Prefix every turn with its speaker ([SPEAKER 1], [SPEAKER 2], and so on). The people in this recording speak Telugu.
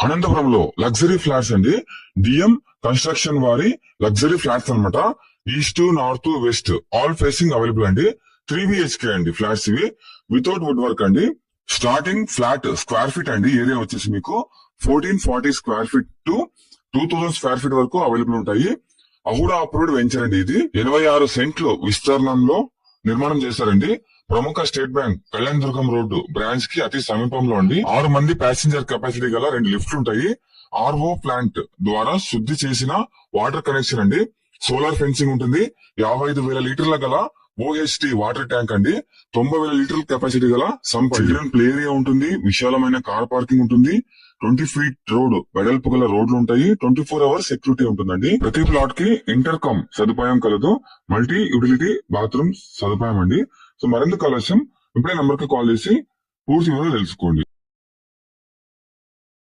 [SPEAKER 1] అనంతపురంలో లగ్జరీ ఫ్లాట్స్ అండి. డిఎం కన్స్ట్రక్షన్ వారి లగ్జరీ ఫ్లాట్స్ అన్నమాట. East, north, west all facing available అండి. 3 బిహెచ్కే అండి ఫ్లాట్స్ ఇవి, వితౌట్ వుడ్ వర్క్ అండి. స్టార్టింగ్ ఫ్లాట్ స్క్వేర్ ఫీట్ అండి ఏరియా వచ్చేసి మీకు 1440 square feet to 2000 square feet వరకు అవైలబుల్ ఉంటాయి. అహుడా అప్రూవ్డ్ వెంచర్ అండి ఇది. 86 సెంట్లు విస్తరణంలో నిర్మాణం చేశారండి. ప్రముఖ స్టేట్ బ్యాంక్ కళ్యాణ్ దుర్గం రోడ్డు బ్రాంచ్ కి అతి సమీపంలో అండి. 6 మంది ప్యాసింజర్ కెపాసిటీ గల 2 లిఫ్ట్లు ఉంటాయి. ఆర్ఓ ప్లాంట్ ద్వారా శుద్ధి చేసిన వాటర్ కనెక్షన్ అండి. సోలార్ ఫెన్సింగ్ ఉంటుంది. 55,000 లీటర్ల గల ఓహెచ్టి వాటర్ ట్యాంక్ అండి. 90,000 లీటర్ల కెపాసిటీ గల సంప్. చిల్డ్రన్ ప్లే ఏరియా ఉంటుంది. విశాలమైన కార్ పార్కింగ్ ఉంటుంది. 20 ఫీట్ రోడ్ వెడల్పు గల రోడ్లు ఉంటాయి. 24 అవర్స్ సెక్యూరిటీ ఉంటుందండి. ప్రతి ప్లాట్ కి ఇంటర్కామ్ సదుపాయం కలదు. మల్టీ యూటిలిటీ బాత్రూమ్ సదుపాయం అండి. సో మరింత ఆలస్యం ఇప్పుడే నంబర్ కి కాల్ చేసి పూర్తి వివరాలు తెలుసుకోండి.